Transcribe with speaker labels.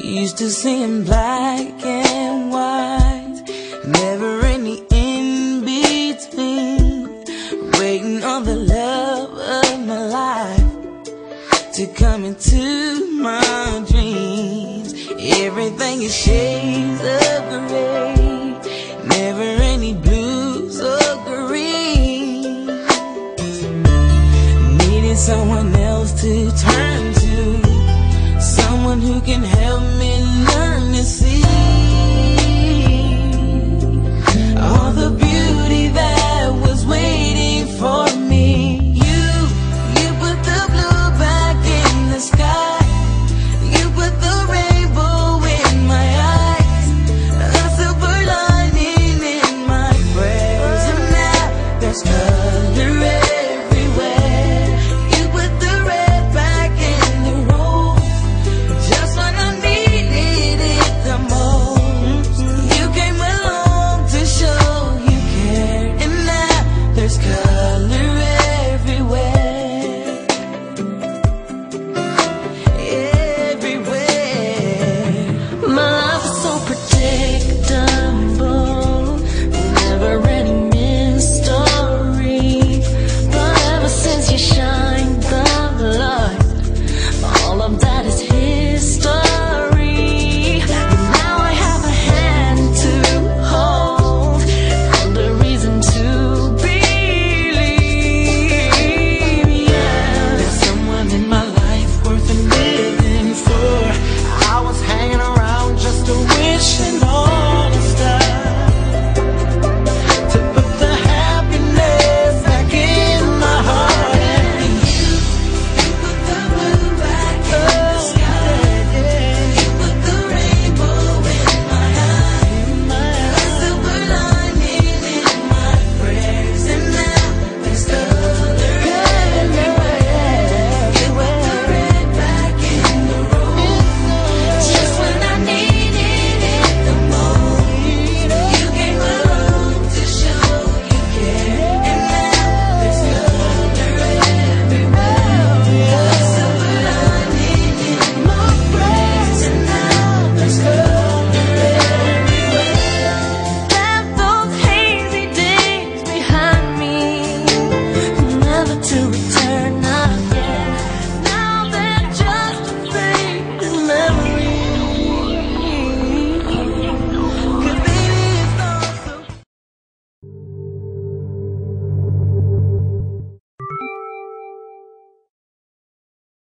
Speaker 1: Used to see in black and white, never any in between. Waiting on the love of my life to come into my dreams. Everything is shades of gray, never any blues or green. Needing someone else to turn to, someone who can help me learn to see